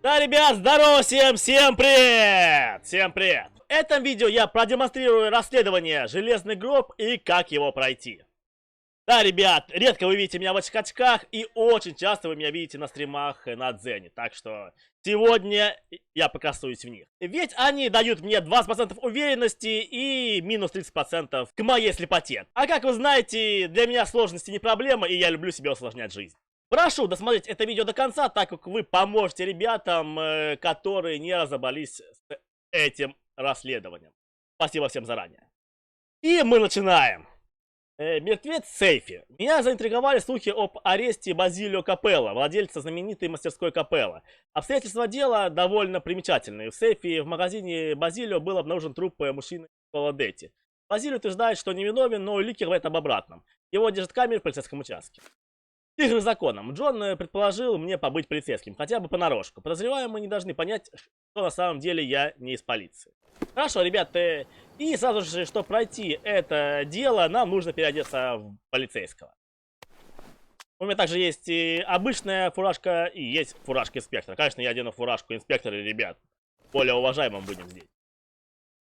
Да, ребят, здорово всем, всем привет! Всем привет! В этом видео я продемонстрирую расследование «Железный гроб» и как его пройти. Да, ребят, редко вы видите меня в этих очках, и очень часто вы меня видите на стримах на Дзене. Так что сегодня я покрасуюсь в них. Ведь они дают мне 20% уверенности и минус 30% к моей слепоте. А как вы знаете, для меня сложности не проблема, и я люблю себе усложнять жизнь. Прошу досмотреть это видео до конца, так как вы поможете ребятам, которые не разобрались с этим расследованием. Спасибо всем заранее. И мы начинаем. Мертвец в сейфе. Меня заинтриговали слухи об аресте Базилио Капелло, владельца знаменитой мастерской Капелло. Обстоятельства дела довольно примечательные. В сейфе в магазине Базилио был обнаружен труп мужчины в Колодетти. Базилио утверждает, что невиновен, но улики говорят об обратном. Его держат в камере в полицейском участке. Игры с законом. Джон предположил мне побыть полицейским, хотя бы понарошку. Подозреваемые не должны понять, что на самом деле я не из полиции. Хорошо, ребята, и сразу же, чтобы пройти это дело, нам нужно переодеться в полицейского. У меня также есть и обычная фуражка, и есть фуражка инспектора. Конечно, я одену фуражку инспектора, ребят. Более уважаемым будем здесь.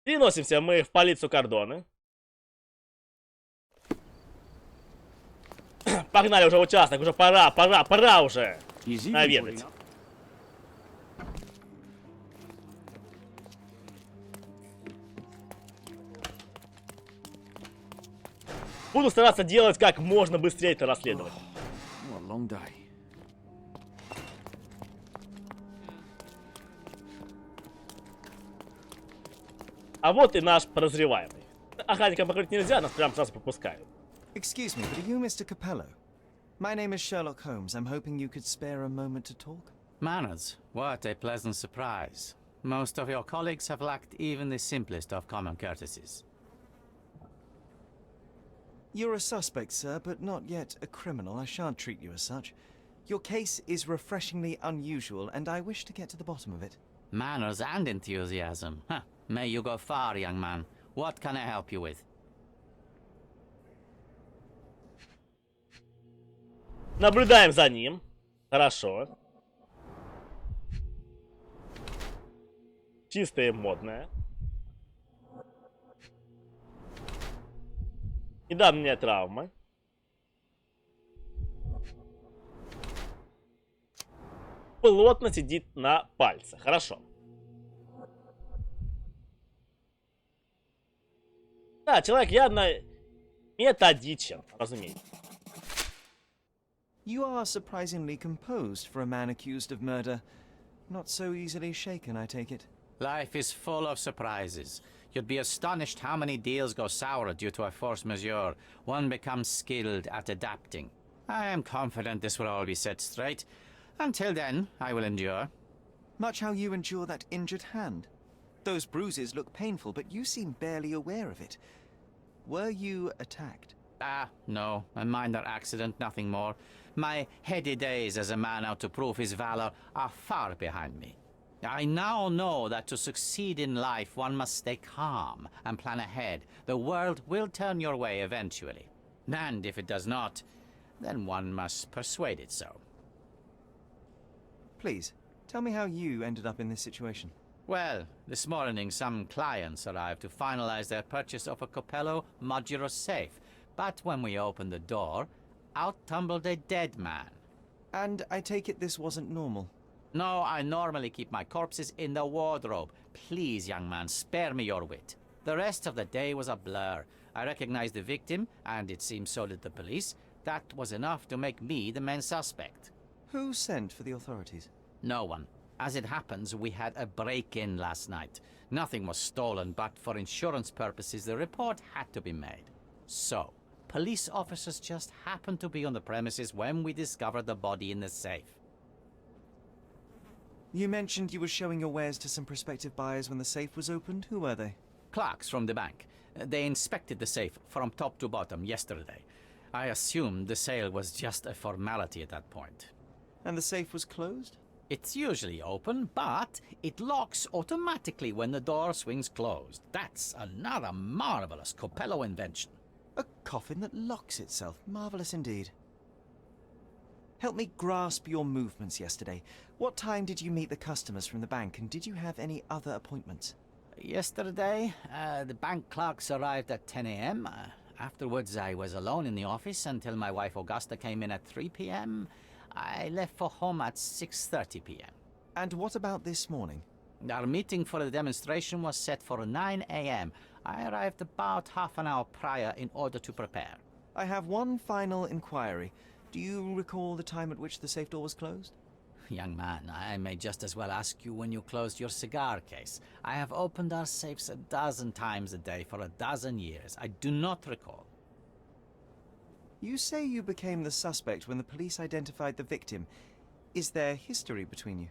Переносимся мы в полицию Кордоны. Погнали уже в участок, уже пора уже наведать. Буду стараться делать как можно быстрее это расследование. А вот и наш подозреваемый. Охранникам покрыть нельзя, нас прям сразу пропускают. Excuse me, but are you Mr. Capello? My name is Sherlock Holmes. I'm hoping you could spare a moment to talk. Manners, what a pleasant surprise. Most of your colleagues have lacked even the simplest of common courtesies. You're a suspect, sir, but not yet a criminal. I shan't treat you as such. Your case is refreshingly unusual, and I wish to get to the bottom of it. Manners and enthusiasm. Huh. May you go far, young man. What can I help you with? Наблюдаем за ним. Хорошо. Чистое, модное. Недавно мне травмы. Плотно сидит на пальце. Хорошо. Да, человек явно методичен, разумеется. You are surprisingly composed for a man accused of murder. Not so easily shaken, I take it. Life is full of surprises. You'd be astonished how many deals go sour due to a force majeure. One becomes skilled at adapting. I am confident this will all be set straight. Until then, I will endure. Much how you endure that injured hand. Those bruises look painful, but you seem barely aware of it. Were you attacked? Ah, no. A minor accident, nothing more. My heady days as a man out to prove his valor are far behind me. I now know that to succeed in life, one must stay calm and plan ahead. The world will turn your way eventually. And if it does not, then one must persuade it so. Please, tell me how you ended up in this situation. Well, this morning some clients arrived to finalize their purchase of a Capello modular safe. But when we opened the door, out tumbled a dead man. And I take it this wasn't normal? No, I normally keep my corpses in the wardrobe. Please, young man, spare me your wit. The rest of the day was a blur. I recognized the victim, and it seems so did the police. That was enough to make me the main suspect. Who sent for the authorities? No one. As it happens, we had a break-in last night. Nothing was stolen, but for insurance purposes, the report had to be made. So, police officers just happened to be on the premises when we discovered the body in the safe. You mentioned you were showing your wares to some prospective buyers when the safe was opened. Who were they? Clerks from the bank. They inspected the safe from top to bottom yesterday. I assumed the sale was just a formality at that point. And the safe was closed? It's usually open, but it locks automatically when the door swings closed. That's another marvelous Capello invention. A coffin that locks itself. Marvelous indeed. Help me grasp your movements yesterday. What time did you meet the customers from the bank, and did you have any other appointments? Yesterday, the bank clerks arrived at 10 a.m. Afterwards, I was alone in the office until my wife Augusta came in at 3 p.m. I left for home at 6:30 p.m. And what about this morning? Our meeting for the demonstration was set for 9 a.m. I arrived about half an hour prior in order to prepare. I have one final inquiry. Do you recall the time at which the safe door was closed? Young man, I may just as well ask you when you closed your cigar case. I have opened our safes a dozen times a day for a dozen years. I do not recall. You say you became the suspect when the police identified the victim. Is there history between you?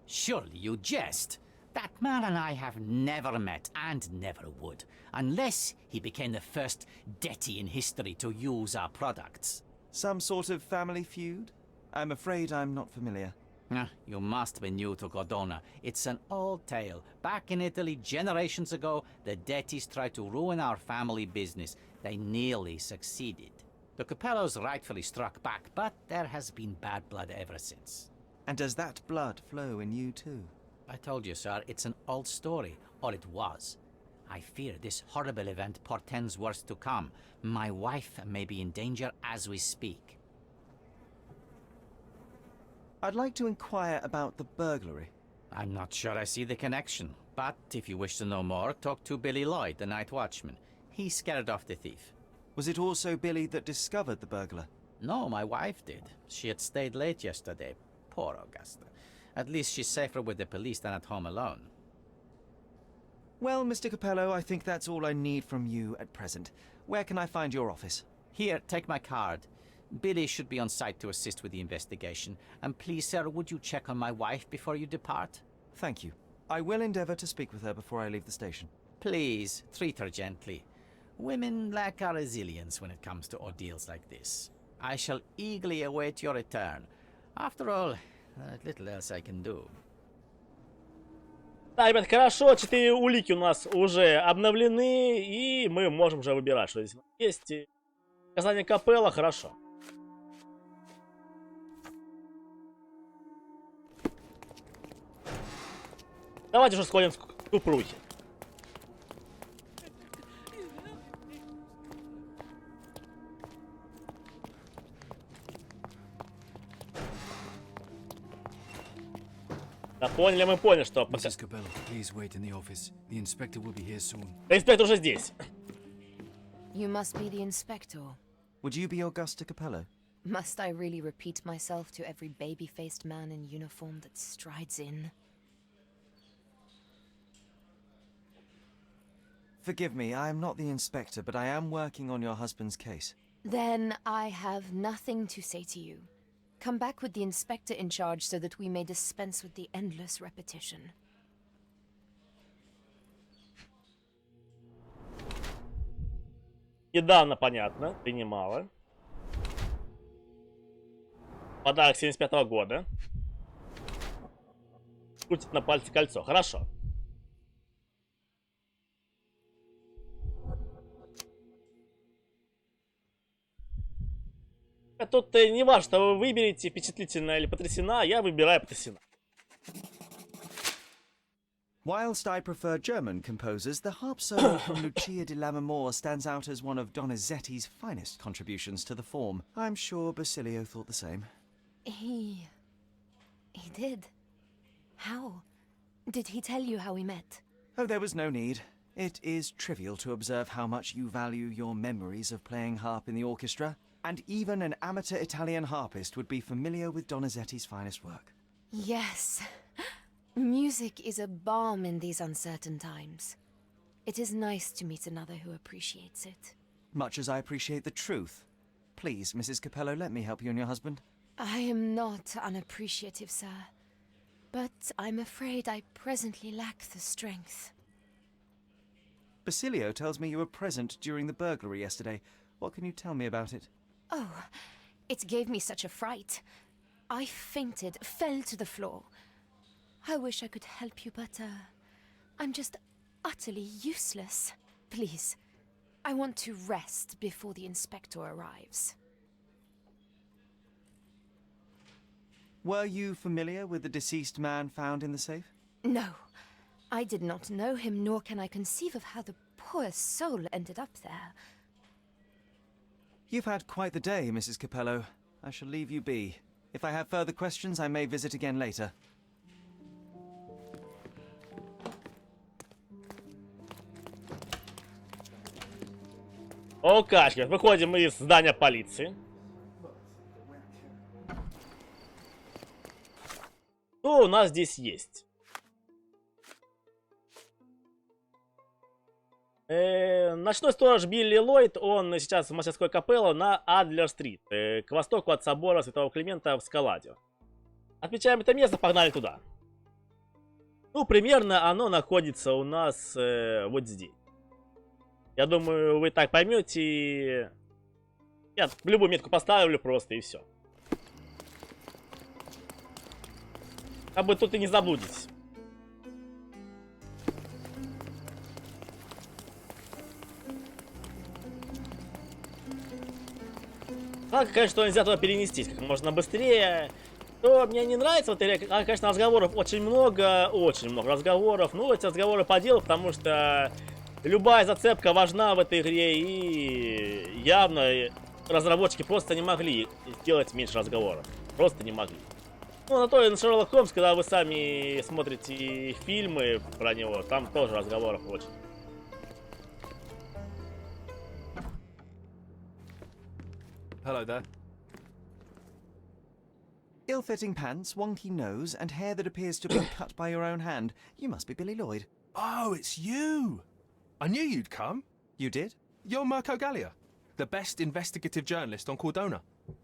Surely you jest. That man and I have never met, and never would, unless he became the first deity in history to use our products. Some sort of family feud? I'm afraid I'm not familiar. You must be new to Cordona. It's an old tale. Back in Italy, generations ago, the deities tried to ruin our family business. They nearly succeeded. The Capellos rightfully struck back, but there has been bad blood ever since. And does that blood flow in you too? I told you, sir, it's an old story, or it was. I fear this horrible event portends worse to come. My wife may be in danger as we speak. I'd like to inquire about the burglary. I'm not sure I see the connection, but if you wish to know more, talk to Billy Lloyd, the night watchman. He scared off the thief. Was it also Billy that discovered the burglar? No, my wife did. She had stayed late yesterday. Poor Augusta. At least she's safer with the police than at home alone. Well, Mr. Capello, I think that's all I need from you at present. Where can I find your office? Here, take my card. Billy should be on site to assist with the investigation. And please, sir, would you check on my wife before you depart? Thank you. I will endeavor to speak with her before I leave the station. Please, treat her gently. Women lack our resilience when it comes to ordeals like this. I shall eagerly await your return. After all, there's little else I can do. Да, ребят, хорошо, 4 улики у нас уже обновлены, и мы можем уже выбирать, что здесь есть. Показания Капелла, хорошо. Давайте уже сходим к Купрухе. Да поняли, мы поняли, что... Mrs. Capello, please wait in the office. The inspector will be here soon. Инспектор уже здесь. You must be the inspector. Would you be Augusta Capello? Must I really repeat myself to every baby-faced man in uniform that strides in? Forgive me, I am not the inspector, but I am working on your husband's case. Then I have nothing to say to you. Come back with the inspector in charge so that we may dispense with the endless repetition. Недавно, понятно, принимала. Подарок 75-го года. Крутит на пальце кольцо. Хорошо. Тут не важно, что вы выберете, впечатлительно или потрясена, я выбираю потрясена. Whilst I prefer German composers, the harp solo from Lucia di Lammermoor stands out as one of Donizetti's finest contributions to the form. I'm sure Basilio thought the same. He did. How? Did he tell you how we met? Oh, there was no need. It is trivial to observe how much you value your memories of playing harp in the orchestra, and even an amateur Italian harpist would be familiar with Donizetti's finest work. Yes. Music is a balm in these uncertain times. It is nice to meet another who appreciates it. Much as I appreciate the truth. Please, Mrs. Capello, let me help you and your husband. I am not unappreciative, sir. But I'm afraid I presently lack the strength. Basilio tells me you were present during the burglary yesterday. What can you tell me about it? Oh, it gave me such a fright. I fainted, fell to the floor. I wish I could help you, but, I'm just utterly useless. Please, I want to rest before the inspector arrives. Were you familiar with the deceased man found in the safe? No, I did not know him, nor can I conceive of how the poor soul ended up there. You've had quite the day, Mrs. Capello. I shall leave you be. If I have further questions, I may visit again later. Окашки, выходим мы из здания полиции. Что у нас здесь есть? Ночной сторож Билли Ллойд, он сейчас в мастерской Капелло на Адлер-стрит, к востоку от собора Святого Климента в Скаладе. Отмечаем это место, погнали туда. Ну, примерно оно находится у нас вот здесь. Я думаю, вы так поймете. Я любую метку поставлю просто и все. Как бы тут и не заблудитесь. Так, конечно, нельзя туда перенестись как можно быстрее. То мне не нравится в этой игре, конечно, разговоров очень много разговоров. Ну, эти разговоры по делу, потому что любая зацепка важна в этой игре, и явно разработчики просто не могли сделать меньше разговоров. Просто не могли. Ну, на то и на Шерлок Холмс, когда вы сами смотрите фильмы про него, там тоже разговоров очень. Hello there. Ill-fitting pants, wonky nose, and hair that appears to have been cut by your own hand. You must be Billy Lloyd. Oh, it's you! I knew you'd come. You did? You're Mirko Gallia, the best investigative journalist on Cordona.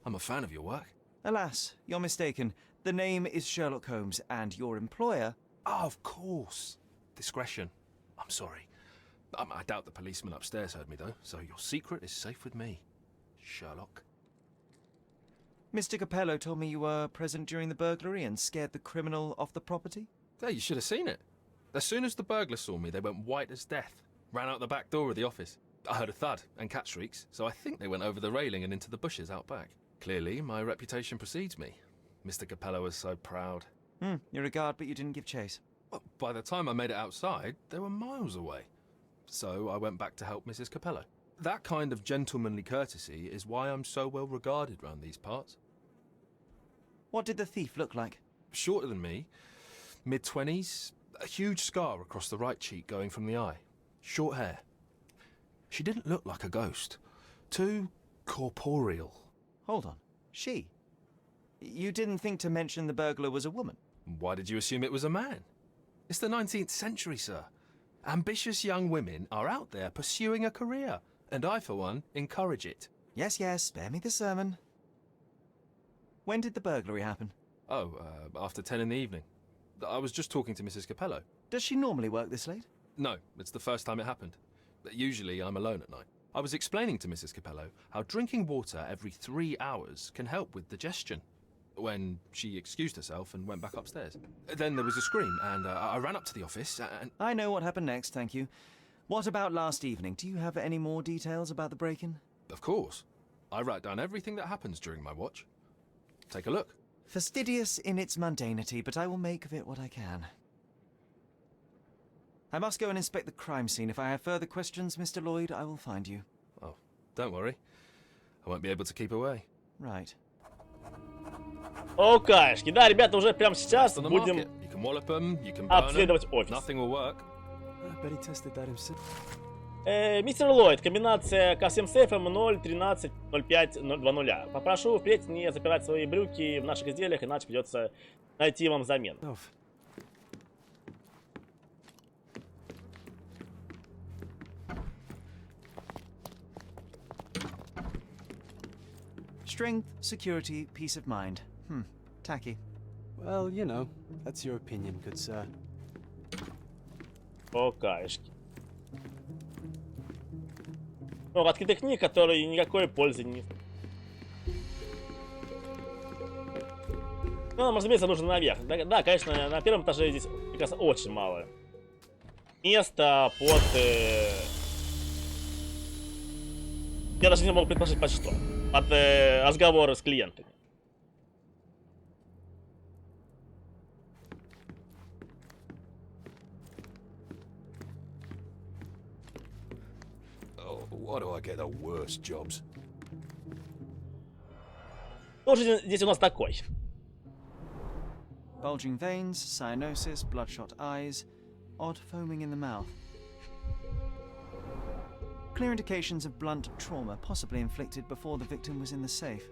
I'm a fan of your work. Alas, you're mistaken. The name is Sherlock Holmes, and your employer... Oh, of course. Discretion. I'm sorry. I doubt the policeman upstairs heard me, though, so your secret is safe with me, Sherlock. Mr. Capello told me you were present during the burglary and scared the criminal off the property? Yeah, you should have seen it. As soon as the burglars saw me, they went white as death. Ran out the back door of the office. I heard a thud and cat shrieks, so I think they went over the railing and into the bushes out back. Clearly, my reputation precedes me. Mr. Capello was so proud. You're a guard, but you didn't give chase. Well, by the time I made it outside, they were miles away. So I went back to help Mrs. Capello. That kind of gentlemanly courtesy is why I'm so well regarded round these parts. What did the thief look like? Shorter than me, mid-20s, a huge scar across the right cheek going from the eye. Short hair. She didn't look like a ghost. Too corporeal. Hold on. She? You didn't think to mention the burglar was a woman? Why did you assume it was a man? It's the 19th century, sir. Ambitious young women are out there pursuing a career, and I, for one, encourage it. Yes, yes, spare me the sermon. When did the burglary happen? Oh, after 10 in the evening. I was just talking to Mrs. Capello. Does she normally work this late? No, it's the first time it happened. Usually I'm alone at night. I was explaining to Mrs. Capello how drinking water every 3 hours can help with digestion, when she excused herself and went back upstairs. Then there was a scream, and I ran up to the office, and... I know what happened next, thank you. What about last evening? Do you have any more details about the break-in? Of course. I write down everything that happens during my watch. Take a look. Fastidious in its mundanity, but I will make of it what I can. I must go and inspect the crime scene. If I have further questions, Mr. Lloyd, I will find you. Oh, don't worry. I won't be able to keep away. Right. Окашки, да, ребята, уже прямо сейчас On the будем market. You can wallop them, you can burn them. обследовать офис. Nothing will work. I bet he tested that himself. Мистер Ллойд, комбинация ко всем сейфам 013 05 020. Попрошу впредь не запирать свои брюки в наших изделиях, иначе придется найти вам замену. Strength, security, peace of mind. Tacky. Well, you know, that's your opinion, good sir. Окашки. Ну, открытых книг, которые никакой пользы не... Ну, нам, разумеется, нужно наверх. Да, конечно, на первом этаже здесь, мне кажется, очень мало места под... Я даже не могу предположить, под что. Под разговоры с клиентами. Why do I get the worst jobs? Тоже здесь у нас такой. Bulging veins, cyanosis, bloodshot eyes, odd foaming in the mouth. Clear indications of blunt trauma, possibly inflicted before the victim was in the safe.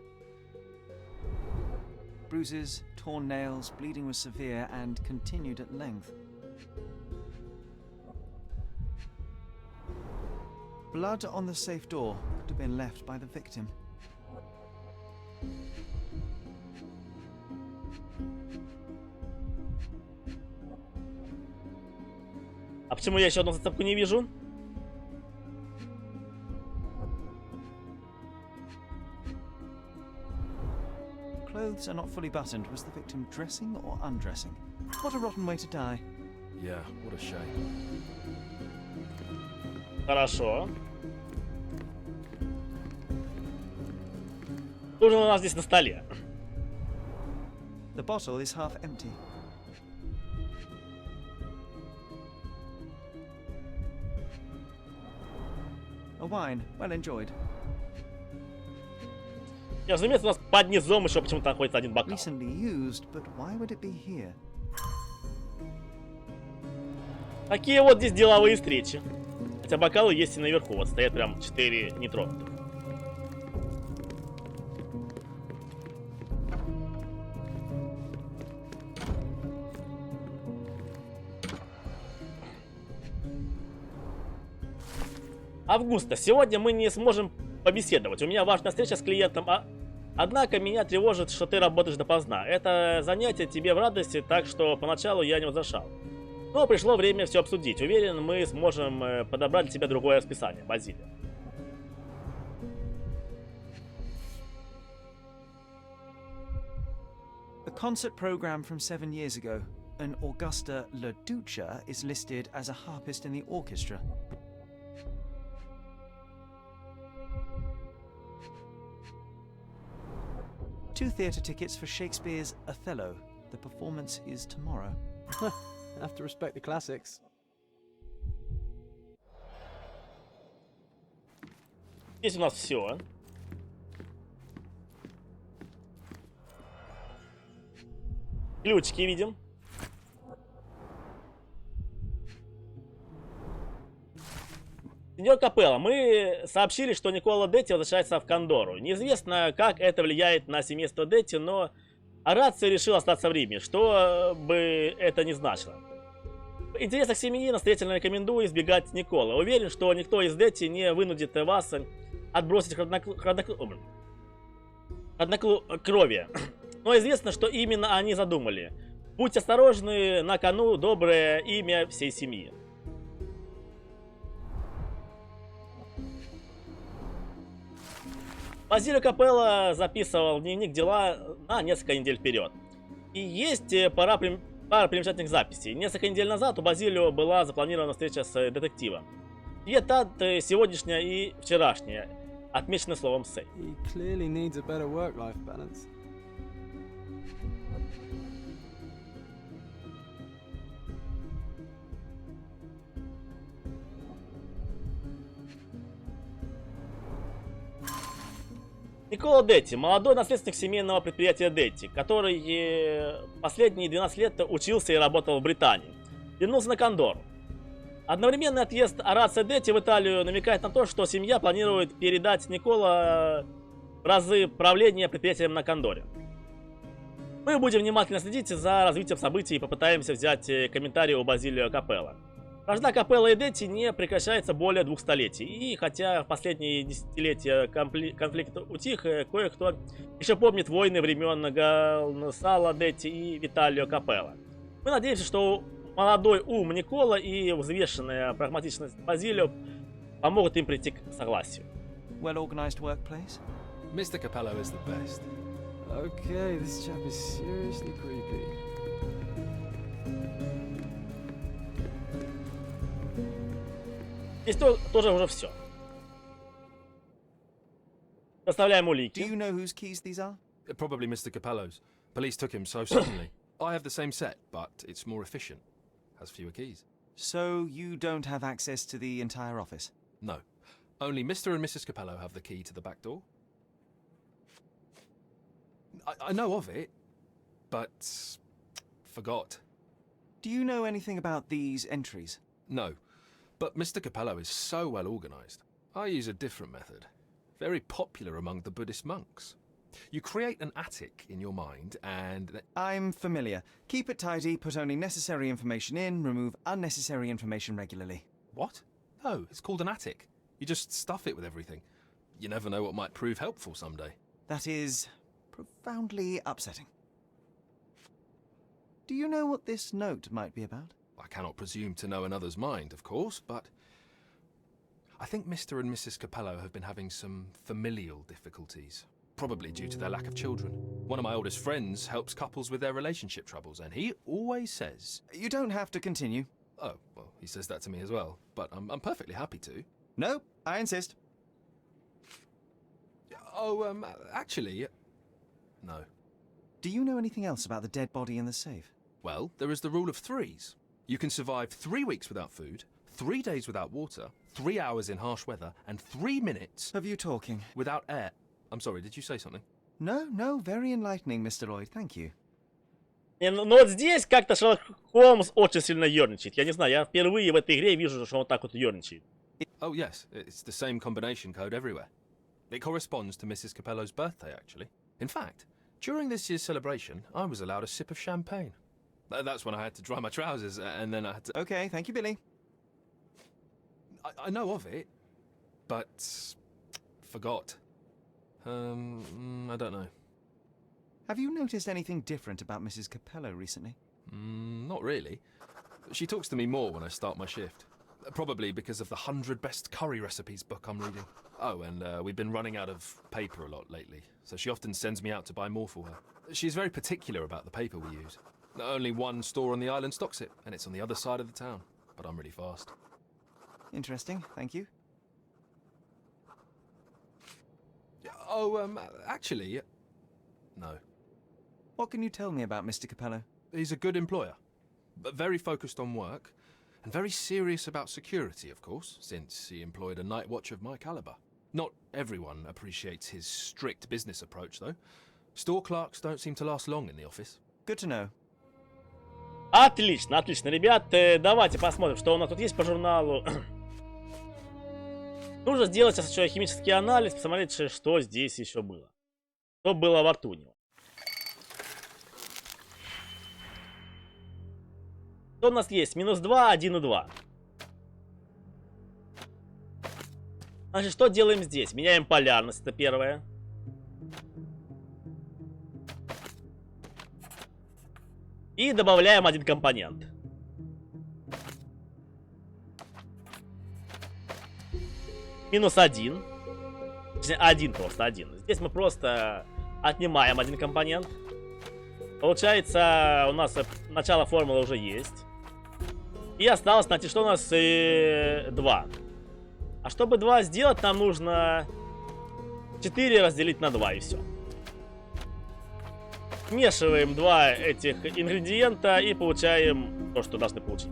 Bruises, torn nails, bleeding was severe and continued at length. Blood on the safe door could have been left by the victim. А почему я еще одну зацепку не вижу? Clothes are not fully buttoned. Was the victim dressing or undressing? What a rotten way to die. Yeah, what a shame. Хорошо. Что же у нас здесь на столе? The bottle is half empty. A wine, well enjoyed. Я, разумеется, у нас под низом еще почему-то находится один бокал. Recently used, but why would it be here? Такие вот здесь деловые встречи. Хотя бокалы есть и наверху. Вот стоят прям 4 нетронутых. Августа, сегодня мы не сможем побеседовать. У меня важная встреча с клиентом, однако меня тревожит, что ты работаешь допоздна. Это занятие тебе в радости, так что поначалу я не возражал. Но пришло время все обсудить. Уверен, мы сможем подобрать для тебя другое расписание. Базилия. A concert program from 7 years ago. An Augusta La Duca is listed as a harpist in the orchestra. Two theatre tickets for Shakespeare's Othello. The performance is tomorrow. Have to respect the classics. Здесь у нас все. Ключики видим. Сеньор Капелло, мы сообщили, что Никола Детти возвращается в Кондору. Неизвестно, как это влияет на семейство Детти, но Орацио решил остаться в Риме, что бы это ни значило. В интересах семьи настоятельно рекомендую избегать Никола. Уверен, что никто из Детти не вынудит вас отбросить хладнокровие. Но известно, что именно они задумали. Будьте осторожны, на кону доброе имя всей семьи. Базилио Капелло записывал в дневник дела на несколько недель вперед. И есть пара примечательных записей. Несколько недель назад у Базилио была запланирована встреча с детективом. Две даты, сегодняшняя и вчерашняя, отмечены словом «сей». He clearly needs a better work-life balance. Никола Детти, молодой наследственник семейного предприятия Детти, который последние 12 лет учился и работал в Британии, вернулся на Кондору. Одновременный отъезд Орацио Детти в Италию намекает на то, что семья планирует передать Никола разы правления предприятием на Кондоре. Мы будем внимательно следить за развитием событий и попытаемся взять комментарии у Базилио Капелло. Вражда Капелло и Детти не прекращается более 2 столетий, и хотя в последние десятилетия конфликт утих, кое-кто еще помнит войны времен Гонсало Детти и Виталио Капелло. Мы надеемся, что молодой ум Никола и взвешенная прагматичность Базилио помогут им прийти к согласию. Well-organized workplace? Mr. Capello is the best. Okay, this chap is seriously creepy. Здесь тоже уже все. Доставляем улики. Do you know whose keys these are? Probably Mr. Capello's. Police took him so suddenly. I have the same set, but it's more efficient. Has fewer keys. So you don't have access to the entire office? No. Only Mr. and Mrs. Capello have the key to the back door. I know of it, but forgot. Do you know anything about these entries? No, but Mr. Capello is so well organized. I use a different method, very popular among the Buddhist monks. You create an attic in your mind and... I'm familiar. Keep it tidy, put only necessary information in, remove unnecessary information regularly. What? No, it's called an attic. You just stuff it with everything. You never know what might prove helpful someday. That is profoundly upsetting. Do you know what this note might be about? I cannot presume to know another's mind, of course, but... I think Mr. and Mrs. Capello have been having some familial difficulties. Probably due to their lack of children. One of my oldest friends helps couples with their relationship troubles, and he always says... You don't have to continue. Oh, well, he says that to me as well, but I'm perfectly happy to. No, I insist. Oh, actually... No. Do you know anything else about the dead body in the safe? Well, there is the rule of threes. You can survive 3 weeks without food, 3 days without water, 3 hours in harsh weather, and 3 minutes... Of you talking? ...without air. I'm sorry, did you say something? No, very enlightening, Mr. Lloyd, thank you. Ну вот здесь как-то Шерлок Холмс очень сильно ерничает. Я не знаю, я впервые в этой игре вижу, что он так вот ерничает. Oh yes, it's the same combination code everywhere. It corresponds to Mrs. Capello's birthday, actually. In fact, during this year's celebration, I was allowed a sip of champagne. That's when I had to dry my trousers, and then I had to... Okay, thank you, Billy. I know of it, but... forgot. I don't know. Have you noticed anything different about Mrs. Capello recently? Not really. She talks to me more when I start my shift. Probably because of the 100 Best Curry Recipes book I'm reading. Oh, and we've been running out of paper a lot lately, so she often sends me out to buy more for her. She's very particular about the paper we use. Only one store on the island stocks it, and it's on the other side of the town. But I'm really fast. Interesting, thank you. Oh, actually... No. What can you tell me about Mr. Capello? He's a good employer, but very focused on work, and very serious about security, of course, since he employed a night watch of my caliber. Not everyone appreciates his strict business approach, though. Store clerks don't seem to last long in the office. Good to know. Отлично, отлично, ребят. Давайте посмотрим, что у нас тут есть по журналу. Нужно сделать сейчас еще химический анализ, посмотреть, что здесь еще было. Что было во рту у него. Что у нас есть? -2, 1,2. Значит, что делаем здесь? Меняем полярность, это первое. И добавляем один компонент. -1. Один просто, один. Здесь мы просто отнимаем один компонент. Получается, у нас начало формулы уже есть. И осталось найти, что у нас 2. А чтобы 2 сделать, нам нужно 4 разделить на 2 и все. Смешиваем 2 этих ингредиента и получаем то, что должны получить.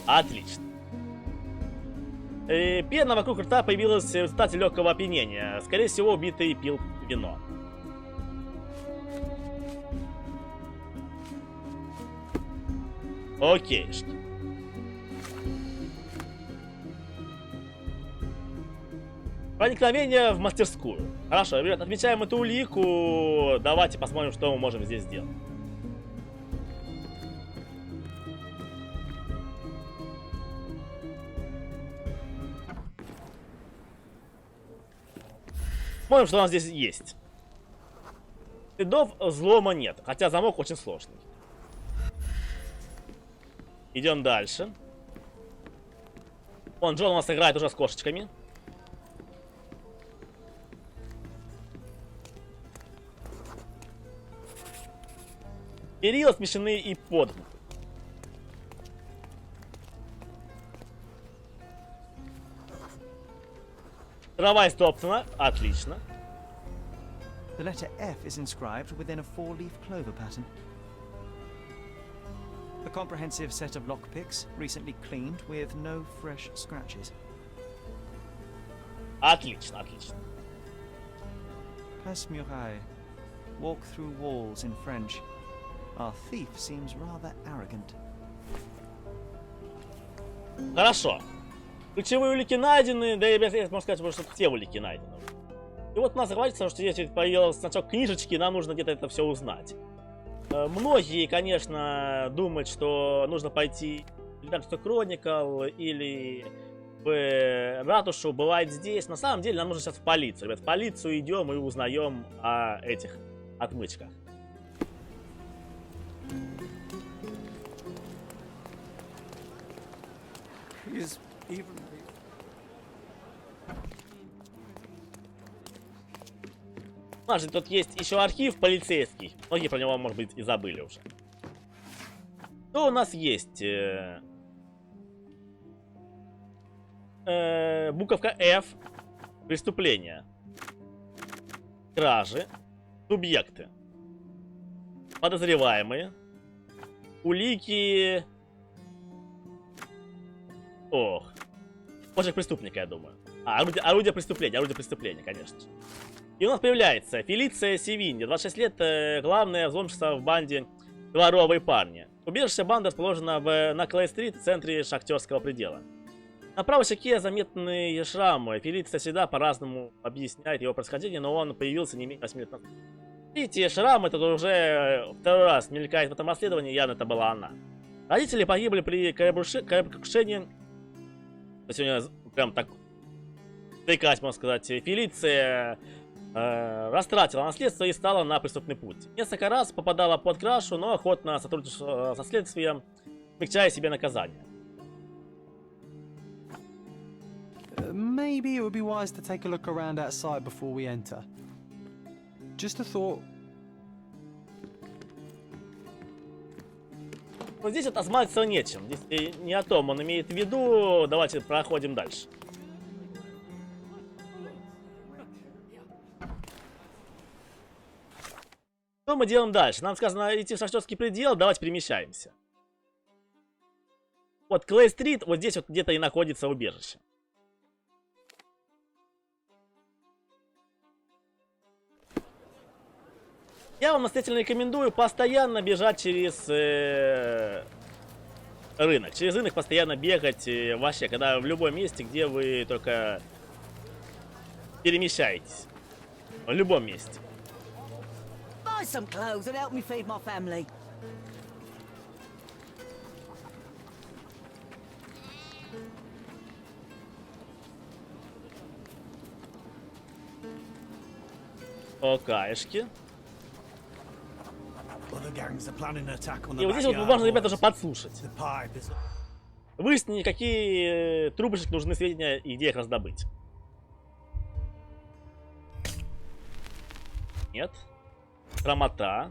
Отлично. Пена вокруг рта появилась в результате легкого опьянения. Скорее всего, убитый пил вино. Окей. Проникновение в мастерскую. Хорошо, ребят, отмечаем эту улику. Давайте посмотрим, что мы можем здесь сделать. Смотрим, что у нас здесь есть. Следов взлома нет, хотя замок очень сложный. Идем дальше. Вон, Джон у нас играет уже с кошечками. Перила смещены и подгнуты. Трава истоптана. Отлично. The letter F is inscribed within a 4-leaf clover pattern. A A comprehensive set of lockpicks, recently cleaned with no fresh scratches. Отлично, отлично. Passe muraille. Walk through walls in French. Our thief seems rather arrogant. Хорошо. Ключевые улики найдены, да и можно сказать, что все улики найдены. И вот у нас захватится, что если появился значок книжечки, нам нужно где-то это все узнать. Многие, конечно, думают, что нужно пойти в редакцию Chronicle или в ратушу, бывает здесь. На самом деле нам нужно сейчас в полицию. Ребят, в полицию идем и узнаем о этих отмычках. У нас же тут есть еще архив полицейский. Многие про него, может быть, и забыли уже. Что у нас есть? Буковка F. Преступления. Кражи. Субъекты. Подозреваемые. Улики. Ох. Почерк преступника, я думаю. Орудие преступления, конечно же. И у нас появляется Фелиция Севинья, 26 лет, главная взломщица в банде «Дворовые парни». Убежище банды расположено на Клей-стрит в центре шахтерского предела. На правой щеке заметны шрамы. Фелиция всегда по-разному объясняет его происхождение, но он появился не менее 8 лет назад. Видите, шрамы, это уже второй раз мелькает в этом расследовании, явно это была она. Родители погибли при кораблекрушении. Сегодня прям так, заикаясь, можно сказать, Фелиция растратила наследство и стала на преступный путь. Несколько раз попадала под крашу, но охотно сотрудничала со следствием, смягчая себе наказание. Maybe it would be wise to take a look around outside before we enter. Just a thought. Но здесь вот осматриваться нечем. Здесь не о том он имеет в виду. Давайте проходим дальше. Что мы делаем дальше? Нам сказано идти в шахтерский предел, давайте перемещаемся. Вот Клей-стрит, вот здесь вот где-то и находится убежище. Я вам настоятельно рекомендую постоянно бежать через рынок. Через рынок постоянно бегать вообще, когда в любом месте, где вы только перемещаетесь. В любом месте. Buy some clothes and help me feed my family. Окаешки. И вот здесь вот важно, ребята, уже подслушать. Выяснить, какие трубочек нужны сведения и где их раздобыть. Нет. Хромота.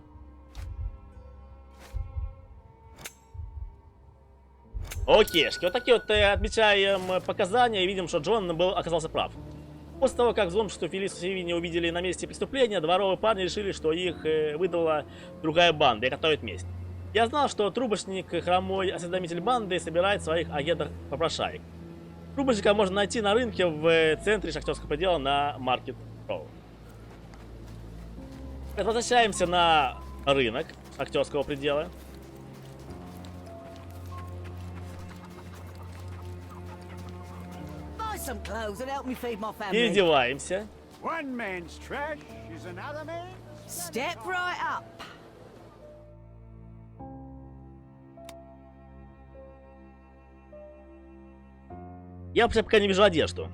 Окейшки. Вот такие вот отмечаем показания и видим, что Джон оказался прав. После того, как взломщицу Фелисию Севиньи увидели на месте преступления, дворовые парни решили, что их выдала другая банда и готовит месть. Я знал, что трубочник, хромой осведомитель банды, собирает своих агентов-попрошаек. Трубочника можно найти на рынке в центре шахтерского предела на Маркет Роу. Возвращаемся на рынок шахтерского предела. Переодеваемся. Step right up. Я вообще пока не вижу одежду.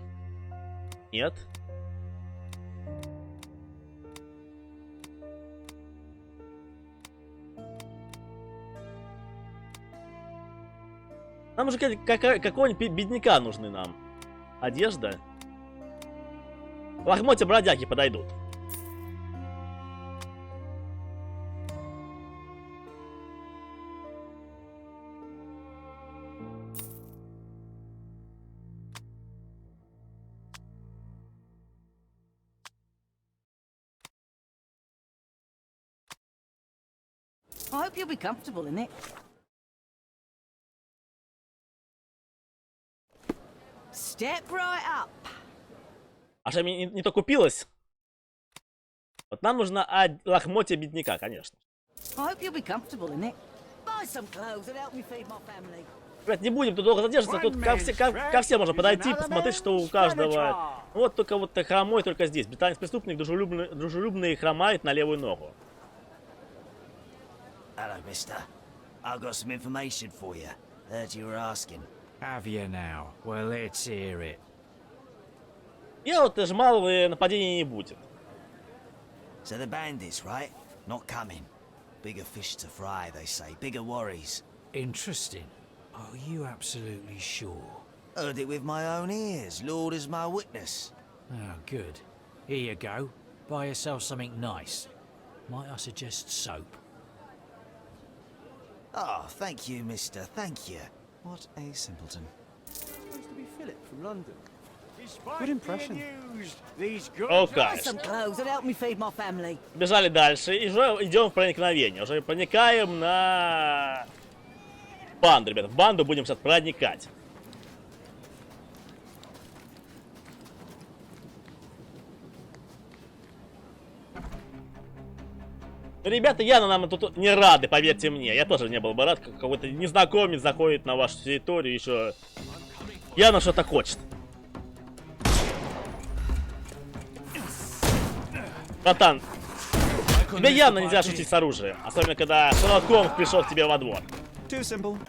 Нет. Нам уже какого-нибудь бедняка нужны нам. Одежда. Лохмотья бродяги подойдут. I hope you'll be comfortable in it. Step right up. А что мне не то купилось? Вот нам нужно лохмотья бедняка, конечно. I hope you'll be comfortable in it. Buy some clothes and help me feed my family. Ребят, не будем тут долго задерживаться, тут ко всем можно подойти, посмотреть, что у каждого. Вот только вот хромой только здесь. Британец преступник дружелюбный и хромает на левую ногу. Hello, mister. I've got some information for you. Heard you were asking. Have you now? Well, let's hear it. Я вот жмал, и нападения не будет. So the bandits, right? Not coming. Bigger fish to fry, they say. Bigger worries. Interesting. Are you absolutely sure? Heard it with my own ears. Lord is my witness. Oh, good. Here you go. Buy yourself something nice. Might I suggest soap? Oh, thank you, mister. Thank you. What a simpleton. Supposed to be Philip from London. Good impression. О, Buy some clothes and help me feed my family. Бежали дальше и уже идем в проникновение. Уже проникаем на банду, ребята. В банду будем сейчас проникать. Ребята явно нам тут не рады, поверьте мне. Я тоже не был бы рад, как какой-то незнакомец заходит на вашу территорию еще. Явно что-то хочет. Братан, тебе явно нельзя шутить с оружием. Особенно, когда Шерлок Холмс пришел к тебе во двор. Too simple.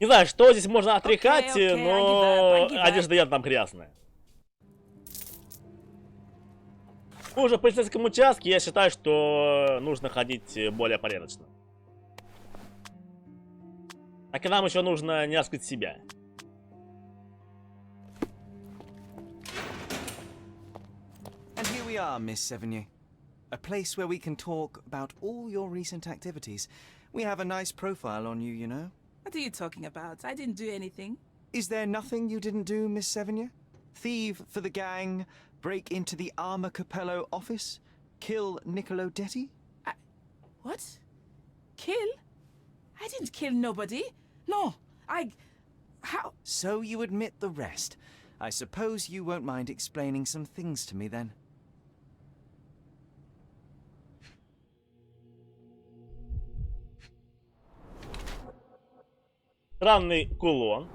Не знаю, что здесь можно отряхать, Окей, но I give up. одежда явно там грязная. Мы уже в полицейском участке, я считаю, что нужно ходить более порядочно. Так и нам еще нужно не раскрыть себя. And here we are, Miss Sevigny. A place where we can talk about all your recent activities. We have a nice profile on you, you know. What are you talking about? I didn't do anything. Is there nothing you didn't do, Miss Sevigny? Thieve for the gang, break into the Armor Capello office, kill Niccolo Detti? What? Kill? I didn't kill nobody. No, how? So you admit the rest. I suppose you won't mind explaining some things to me then. Странный кулон.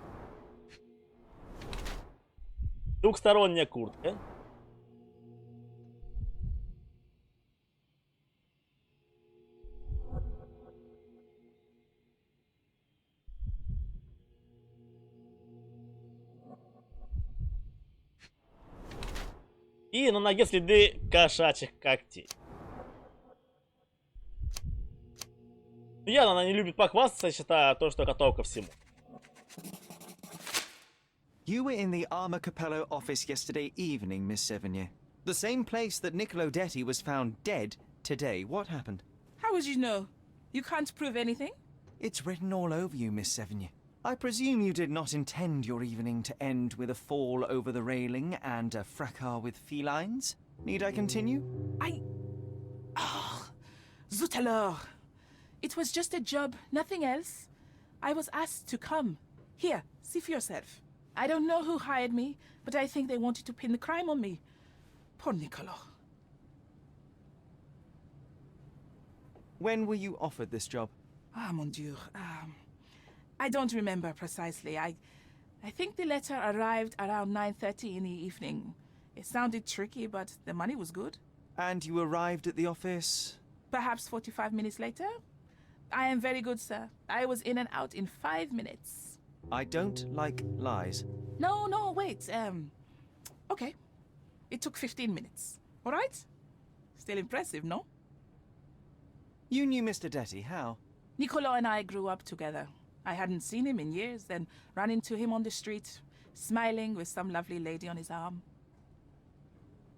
Двухсторонняя куртка. И на ноге следы кошачьих когтей. Явно она не любит похвастаться, считая то, что готова ко всему. You were in the Armor Capello office yesterday evening, Miss Sevigny. The same place that Niccolo Detti was found dead today. What happened? How would you know? You can't prove anything? It's written all over you, Miss Sevigny. I presume you did not intend your evening to end with a fall over the railing and a fracas with felines. Need I continue? Oh, zut alors. It was just a job, nothing else. I was asked to come. Here, see for yourself. I don't know who hired me, but I think they wanted to pin the crime on me. Poor Niccolo. When were you offered this job? Ah, mon Dieu. I don't remember precisely. I think the letter arrived around 9:30 in the evening. It sounded tricky, but the money was good. And you arrived at the office? Perhaps 45 minutes later? I am very good, sir. I was in and out in 5 minutes. I don't like lies. No, wait. Okay. It took 15 minutes. All right? Still impressive, no? You knew Mr. Detti, how? Niccolo and I grew up together. I hadn't seen him in years, then ran into him on the street, smiling with some lovely lady on his arm.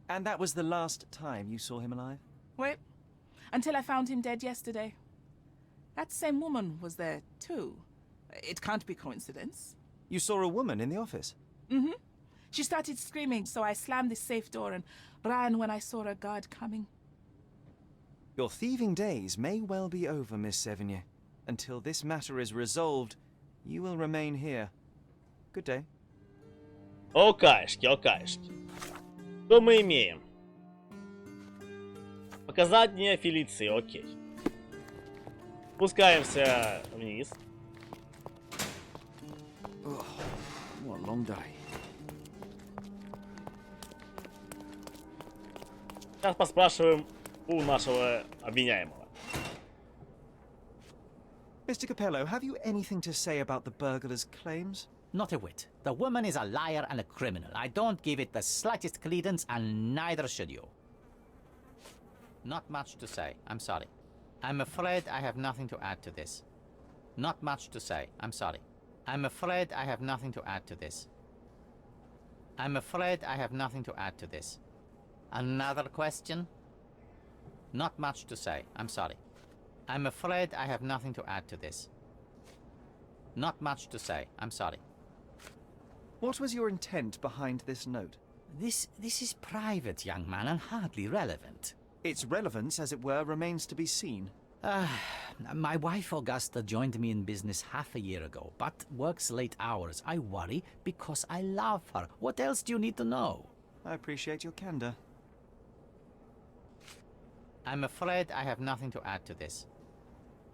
And that was the last time you saw him alive? Well, until I found him dead yesterday. That same woman was there, too. It can't be coincidence. You saw a woman in the office? Mm-hmm. She started screaming, so I slammed the safe door and ran when I saw a guard coming. Your thieving days may well be over, Miss Sevigny. Until this matter is resolved, you will remain here. Good day. Окайшки, окайшки. Что мы имеем? Показания Фелиции, окей. Спускаемся вниз. What a long day. Сейчас поспрашиваем у нашего обвиняемого. Mr. Capello, have you anything to say about the burglar's claims? Not a whit. The woman is a liar and a criminal. I don't give it the slightest credence, and neither should you. Not much to say. I'm sorry. I'm afraid I have nothing to add to this. Not much to say. I'm sorry. I'm afraid I have nothing to add to this. I'm afraid I have nothing to add to this. Another question? Not much to say. I'm sorry. I'm afraid I have nothing to add to this. Not much to say. I'm sorry. What was your intent behind this note? This is private, young man, and hardly relevant. Its relevance, as it were, remains to be seen. My wife Augusta joined me in business half a year ago, but works late hours. I worry because I love her. What else do you need to know? I appreciate your candor. I'm afraid I have nothing to add to this.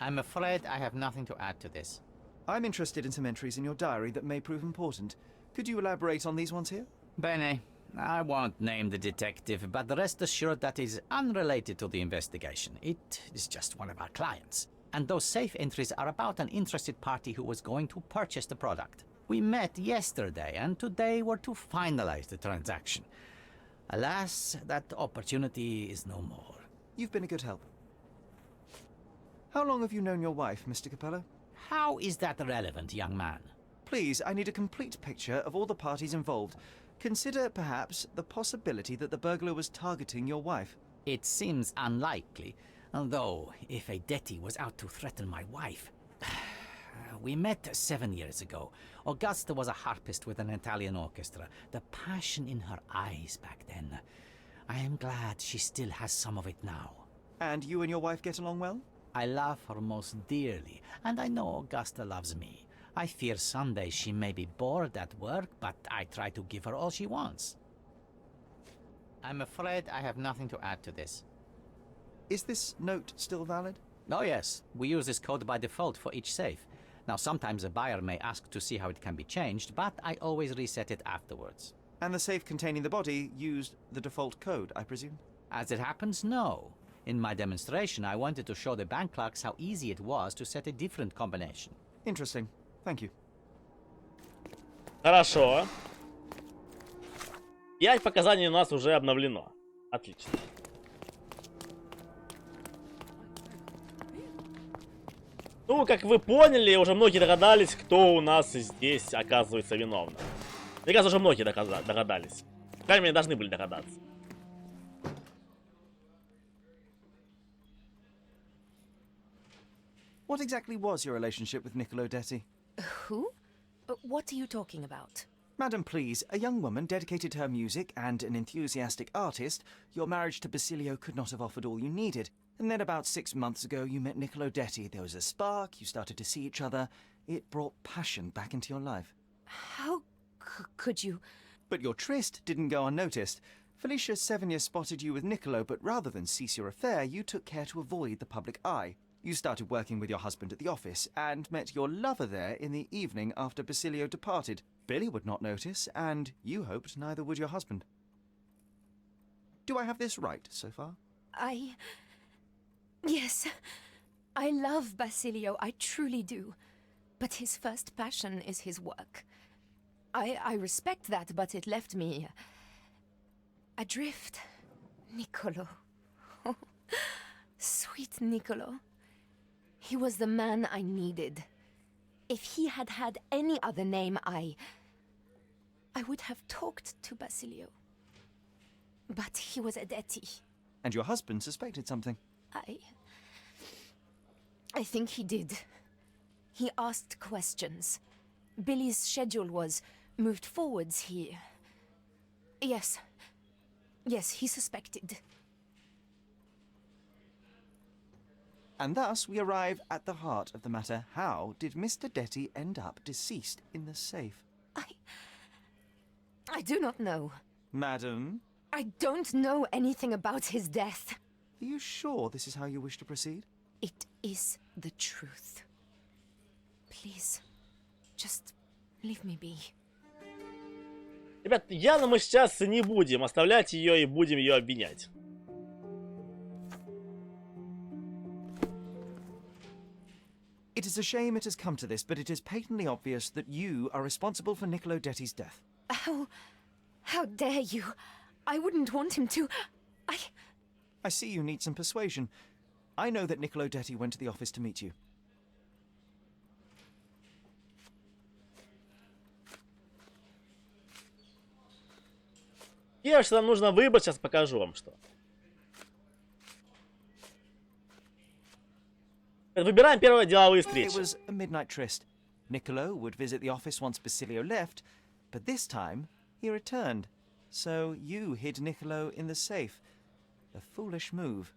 I'm afraid I have nothing to add to this. I'm interested in some entries in your diary that may prove important. Could you elaborate on these ones here? Bene. I won't name the detective, but rest assured that is unrelated to the investigation. It is just one of our clients. And those safe entries are about an interested party who was going to purchase the product. We met yesterday, and today we're to finalize the transaction. Alas, that opportunity is no more. You've been a good help. How long have you known your wife, Mr. Capello? How is that relevant, young man? Please, I need a complete picture of all the parties involved. Consider, perhaps, the possibility that the burglar was targeting your wife. It seems unlikely, though if a Detti was out to threaten my wife. We met 7 years ago. Augusta was a harpist with an Italian orchestra. The passion in her eyes back then. I am glad she still has some of it now. And you and your wife get along well? I love her most dearly, and I know Augusta loves me. I fear someday she may be bored at work, but I try to give her all she wants. I'm afraid I have nothing to add to this. Is this note still valid? Oh yes, we use this code by default for each safe. Now sometimes a buyer may ask to see how it can be changed, but I always reset it afterwards. And the safe containing the body used the default code, I presume? As it happens, no. In my demonstration, I wanted to show the bank clerks how easy it was to set a different combination. Interesting. Thank you. Хорошо. 5 показаний у нас уже обновлено. Отлично. Ну, как вы поняли, уже многие догадались, кто у нас здесь оказывается виновным. Мне кажется, уже многие догадались. По крайней мере, должны были догадаться. What exactly was your relationship with Niccolo Detti? Who? What are you talking about? Madam, please, a young woman dedicated to her music and an enthusiastic artist. Your marriage to Basilio could not have offered all you needed. And then about 6 months ago, you met Niccolo Detti. There was a spark, you started to see each other. It brought passion back into your life. How could you? But your tryst didn't go unnoticed. Felicia Sevigny spotted you with Niccolo, but rather than cease your affair, you took care to avoid the public eye. You started working with your husband at the office and met your lover there in the evening after Basilio departed. Billy would not notice, and you hoped neither would your husband. Do I have this right so far? Yes. I love Basilio, I truly do. But his first passion is his work. I respect that, but it left me adrift. Niccolo. Oh, sweet Niccolo. He was the man I needed. If he had had any other name, I would have talked to Basilio. But he was a Detti. And your husband suspected something. I think he did. He asked questions. Billy's schedule was moved forwards. Yes, he suspected. And thus we arrive at the heart of the matter. How did Mr. Detti end up deceased in the safe? I do not know. Madam, I don't know anything about his death. are you sure this is how you wish to proceed? It is the truth. Please, just leave me be. Ребят, явно мы сейчас не будем оставлять ее и будем ее обвинять. It is a shame it has come to this, but it is patently obvious that you are responsible for Niccolo Detti's death. How dare you? I wouldn't want him to. I see you need some persuasion. I know that Niccolo Detti went to the office to meet you. Первое, что нам нужно выбрать, сейчас покажу вам что. Выбираем первые деловые It встречи. was a midnight tryst. Niccolo would visit the office once Basilio left, but this time he returned. So you hid Niccolo in the safe. A foolish move.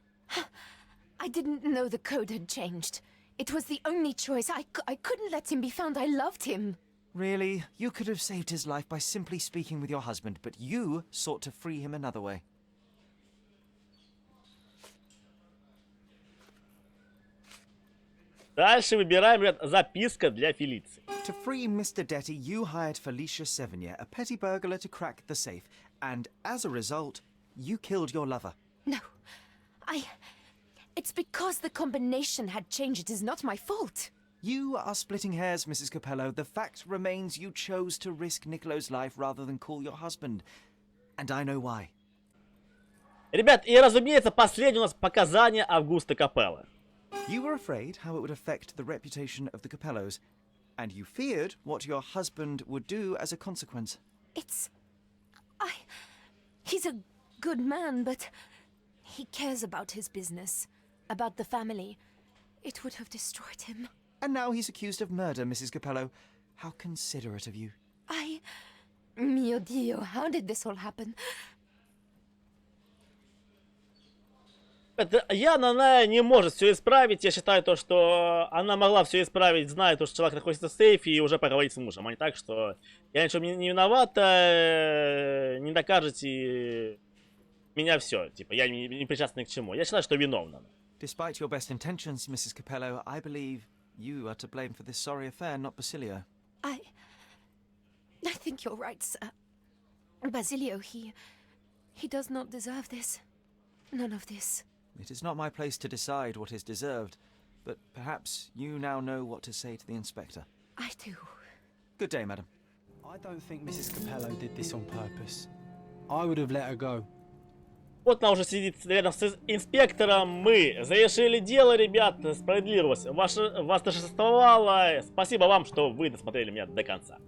I didn't know the code had changed. It was the only choice. I couldn't let him be found. I loved him. Really, you could have saved his life by simply speaking with your husband, but you sought to free him another way. Дальше выбираем, ребят, записка для Фелиции. To free Mr. Detti, you hired Felicia Sevigny, a petty burglar, to crack the safe, and as a result, you killed your lover. No, It's because the combination had changed. It is not my fault. You are splitting hairs, Mrs. Capello. The fact remains you chose to risk Niccolo's life rather than call your husband. And I know why. Ребят, и разумеется, последнее у нас показания Августа Капеллы. You were afraid how it would affect the reputation of the Capellos, and you feared what your husband would do as a consequence. He's a good man, but he cares about his business, about the family. It would have destroyed him. And now he's accused of murder, Mrs. Capello. How considerate of you. Mio Dio, how did this all happen? Явно она не может все исправить. Я считаю то, что она могла все исправить, зная то, что человек находится в сейфе, и уже поговорить с мужем. А не так, что я ничего не виновата, не докажете меня все. Типа, я не причастна ни к чему. Я считаю, что виновна. Despite your best intentions, Mrs. Capello, I believe you are to blame for this sorry affair, not Basilio. I think you're right, sir. Basilio, he does not deserve this. None of this. It is not my place to decide what is deserved, but perhaps you now know what to say to the inspector. I do. Good day, madam. I don't think Mrs. Capello did this on purpose. I would have let her go. Вот она уже сидит рядом с инспектором. Мы завершили дело, ребят. Справедливость восторжествовала. Спасибо вам, что вы досмотрели меня до конца.